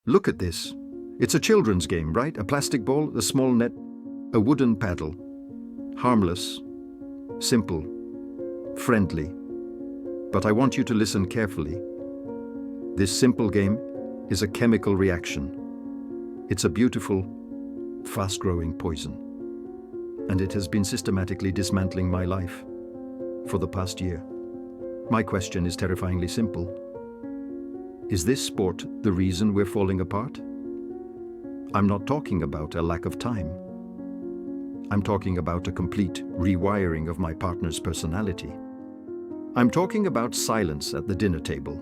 Look at this. It's a children's game, right? A plastic ball, a small net, a wooden paddle. Harmless, simple, friendly. But I want you to listen carefully. This simple game is a chemical reaction. It's a beautiful, fast-growing poison. And it has been systematically dismantling my life for the past year. My question is terrifyingly simple. Is this sport the reason we're falling apart? I'm not talking about a lack of time. I'm talking about a complete rewiring of my partner's personality. I'm talking about silence at the dinner table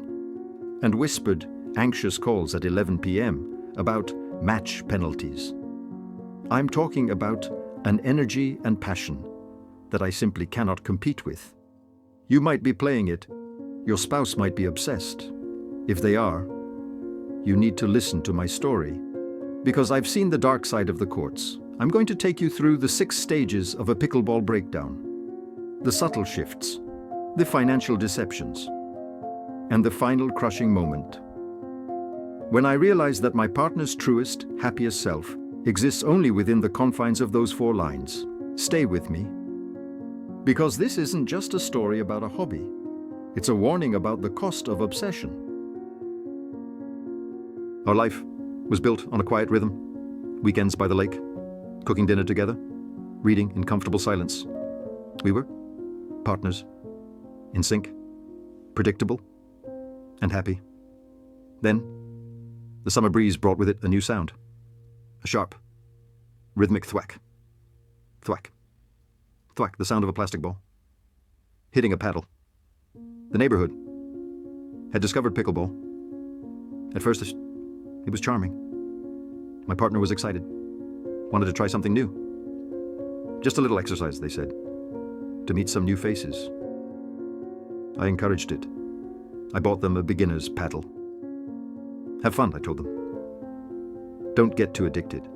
and whispered, anxious calls at 11 p.m. about match penalties. I'm talking about an energy and passion that I simply cannot compete with. You might be playing it. Your spouse might be obsessed. If they are, you need to listen to my story, because I've seen the dark side of the courts. I'm going to take you through the 6 stages of a pickleball breakdown, the subtle shifts, the financial deceptions, and the final crushing moment. When I realized that my partner's truest, happiest self exists only within the confines of those 4 lines. Stay with me, because this isn't just a story about a hobby. It's a warning about the cost of obsession. Our life was built on a quiet rhythm, weekends by the lake, cooking dinner together, reading in comfortable silence. We were partners, in sync, predictable, and happy. Then, the summer breeze brought with it a new sound, a sharp, rhythmic thwack. Thwack. Thwack, the sound of a plastic ball hitting a paddle. The neighborhood had discovered pickleball. At first, it was charming. My partner was excited, wanted to try something new. Just a little exercise, they said, to meet some new faces. I encouraged it. I bought them a beginner's paddle. Have fun, I told them. Don't get too addicted.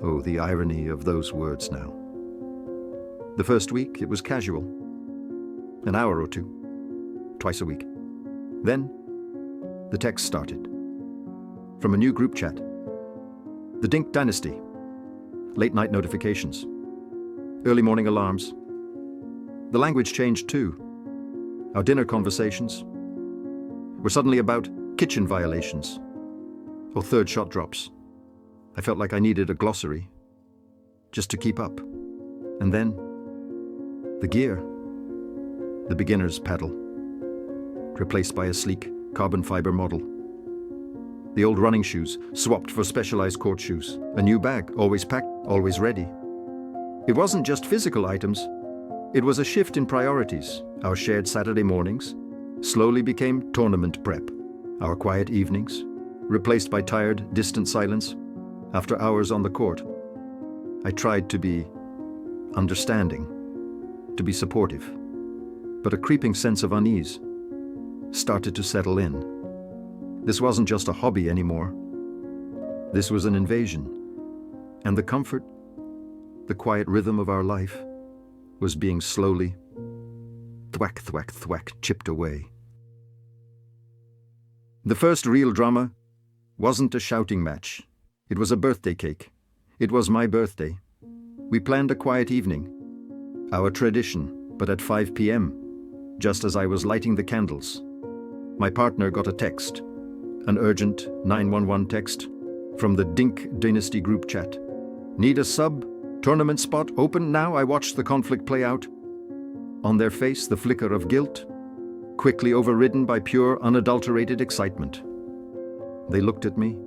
Oh, the irony of those words now. The first week, it was casual. An hour or 2, twice a week. Then, the text started. From a new group chat. The Dink Dynasty. Late-night notifications. Early morning alarms. The language changed too. Our dinner conversations were suddenly about kitchen violations or third shot drops. I felt like I needed a glossary just to keep up. And then, the gear. The beginner's paddle, replaced by a sleek carbon fiber model. The old running shoes swapped for specialized court shoes. A new bag, always packed, always ready. It wasn't just physical items. It was a shift in priorities. Our shared Saturday mornings slowly became tournament prep. Our quiet evenings, replaced by tired, distant silence after hours on the court. I tried to be understanding, to be supportive, but a creeping sense of unease started to settle in. This wasn't just a hobby anymore. This was an invasion, and the comfort, the quiet rhythm of our life was being slowly, thwack, thwack, thwack, chipped away. The first real drama wasn't a shouting match. It was a birthday cake. It was my birthday. We planned a quiet evening, our tradition, but at 5 p.m., just as I was lighting the candles, my partner got a text, an urgent 911 text from the Dink Dynasty group chat. Need a sub? Tournament spot open now? I watched the conflict play out. On their face, the flicker of guilt, quickly overridden by pure, unadulterated excitement. They looked at me,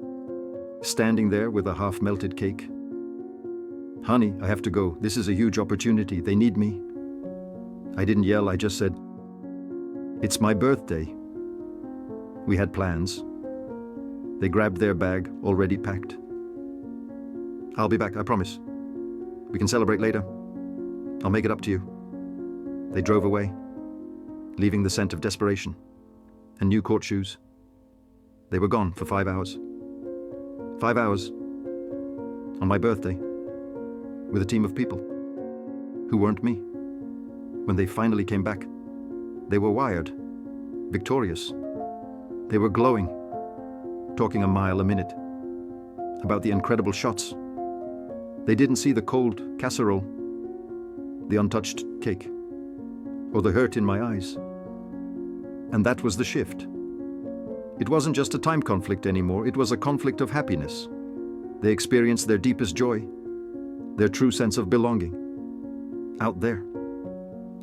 standing there with a half-melted cake. Honey, I have to go. This is a huge opportunity. They need me. I didn't yell, I just said, it's my birthday. We had plans. They grabbed their bag, already packed. I'll be back, I promise. We can celebrate later. I'll make it up to you. They drove away, leaving the scent of desperation and new court shoes. They were gone for 5 hours. 5 hours on my birthday with a team of people who weren't me. When they finally came back, they were wired, victorious. They were glowing, talking a mile a minute, about the incredible shots. They didn't see the cold casserole, the untouched cake, or the hurt in my eyes. And that was the shift. It wasn't just a time conflict anymore, it was a conflict of happiness. They experienced their deepest joy, their true sense of belonging, out there,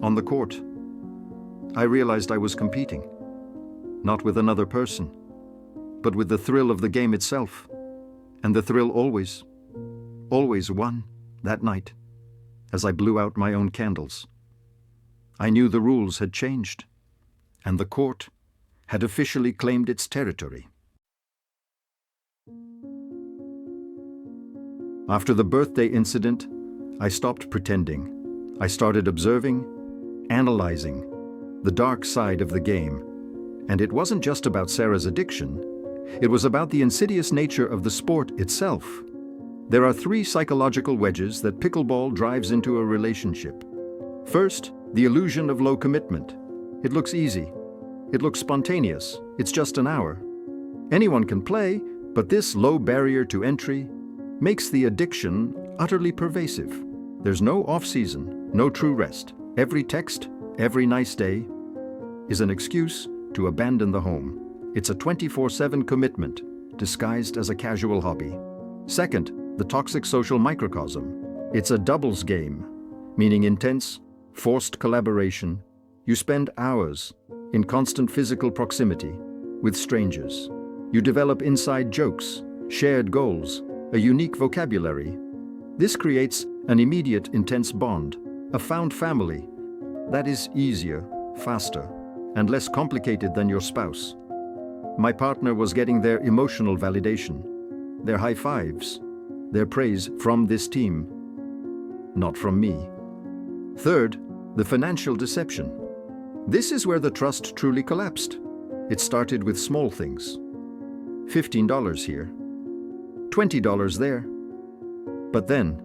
on the court. I realized I was competing, not with another person, but with the thrill of the game itself. And the thrill always won that night, as I blew out my own candles. I knew the rules had changed, and the court had officially claimed its territory. After the birthday incident, I stopped pretending. I started observing, analyzing the dark side of the game. And it wasn't just about Sarah's addiction. It was about the insidious nature of the sport itself. There are 3 psychological wedges that pickleball drives into a relationship. First, the illusion of low commitment. It looks easy. It looks spontaneous. It's just an hour. Anyone can play, but this low barrier to entry makes the addiction utterly pervasive. There's no off-season, no true rest. Every text, every nice day is an excuse to abandon the home. It's a 24/7 commitment, disguised as a casual hobby. Second, the toxic social microcosm. It's a doubles game, meaning intense, forced collaboration. You spend hours in constant physical proximity with strangers. You develop inside jokes, shared goals, a unique vocabulary. This creates an immediate, intense bond, a found family that is easier, faster, and less complicated than your spouse. My partner was getting their emotional validation, their high fives, their praise from this team, not from me. Third, the financial deception. This is where the trust truly collapsed. It started with small things. $15 here, $20 there. But then,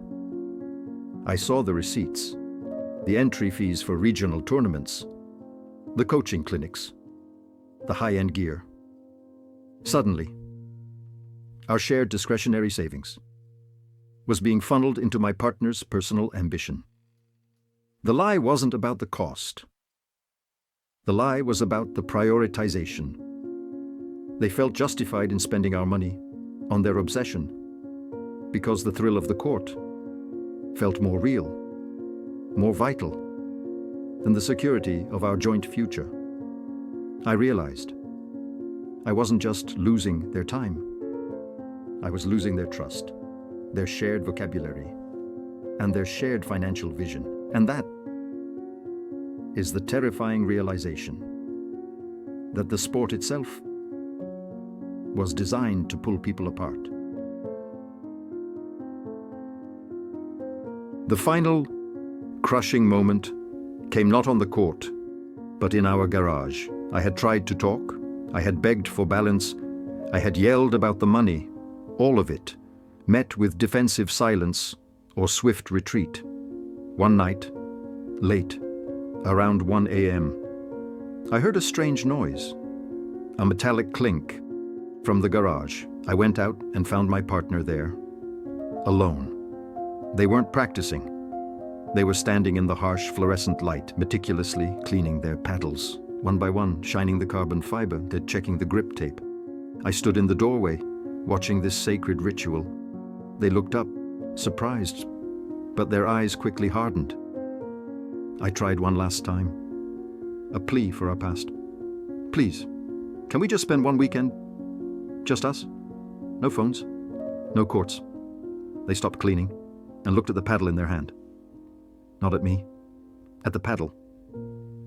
I saw the receipts, the entry fees for regional tournaments, the coaching clinics, the high-end gear. Suddenly, our shared discretionary savings was being funneled into my partner's personal ambition. The lie wasn't about the cost. The lie was about the prioritization. They felt justified in spending our money on their obsession because the thrill of the court felt more real, more vital than the security of our joint future. I realized I wasn't just losing their time. I was losing their trust, their shared vocabulary, and their shared financial vision. And that is the terrifying realization that the sport itself was designed to pull people apart. The final crushing moment came not on the court, but in our garage. I had tried to talk. I had begged for balance. I had yelled about the money. All of it met with defensive silence or swift retreat. One night, late, around 1 a.m., I heard a strange noise, a metallic clink from the garage. I went out and found my partner there, alone. They weren't practicing. They were standing in the harsh fluorescent light, meticulously cleaning their paddles, one by one, shining the carbon fiber, then checking the grip tape. I stood in the doorway, watching this sacred ritual. They looked up, surprised, but their eyes quickly hardened. I tried one last time, a plea for our past. Please, can we just spend one weekend? Just us? No phones, no courts. They stopped cleaning and looked at the paddle in their hand. Not at me, at the paddle.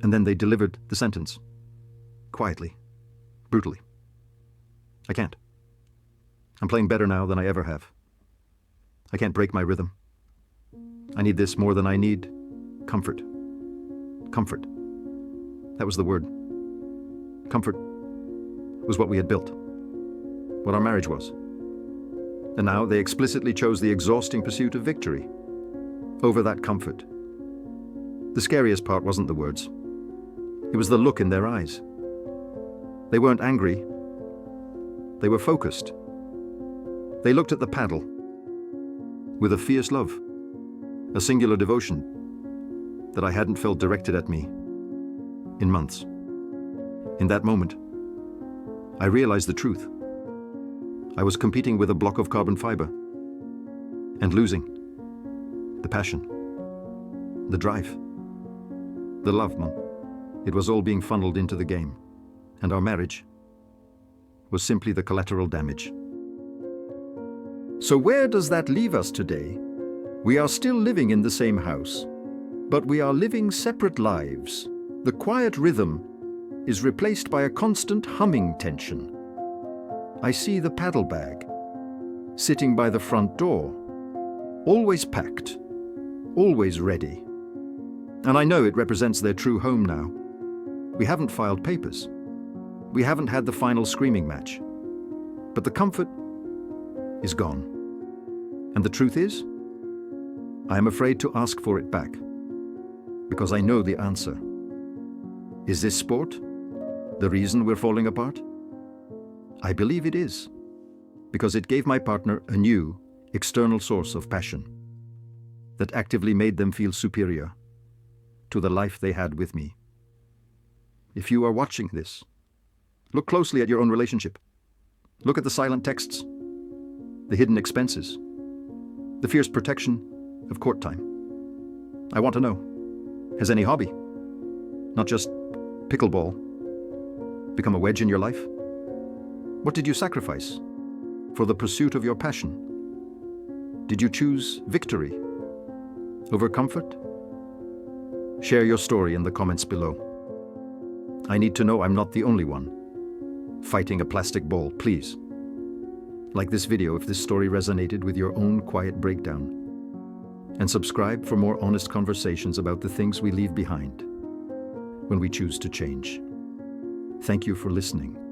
And then they delivered the sentence. Quietly, brutally. I can't. I'm playing better now than I ever have. I can't break my rhythm. I need this more than I need comfort. Comfort. That was the word. Comfort was what we had built, what our marriage was. And now they explicitly chose the exhausting pursuit of victory over that comfort. The scariest part wasn't the words. It was the look in their eyes. They weren't angry. They were focused. They looked at the paddle with a fierce love, a singular devotion that I hadn't felt directed at me in months. In that moment, I realized the truth. I was competing with a block of carbon fiber and losing the passion, the drive, the love, Mom. It was all being funneled into the game, and our marriage was simply the collateral damage. So where does that leave us today? We are still living in the same house, but we are living separate lives. The quiet rhythm is replaced by a constant humming tension. I see the paddle bag sitting by the front door, always packed, always ready. And I know it represents their true home now. We haven't filed papers. We haven't had the final screaming match. But the comfort is gone. And the truth is, I am afraid to ask for it back, because I know the answer. Is this sport the reason we're falling apart? I believe it is, because it gave my partner a new, external source of passion that actively made them feel superior to the life they had with me. If you are watching this, look closely at your own relationship. Look at the silent texts, the hidden expenses, the fierce protection of court time. I want to know, has any hobby, not just pickleball, become a wedge in your life? What did you sacrifice for the pursuit of your passion? Did you choose victory over comfort? Share your story in the comments below. I need to know I'm not the only one fighting a plastic ball, please. Like this video if this story resonated with your own quiet breakdown. And subscribe for more honest conversations about the things we leave behind when we choose to change. Thank you for listening.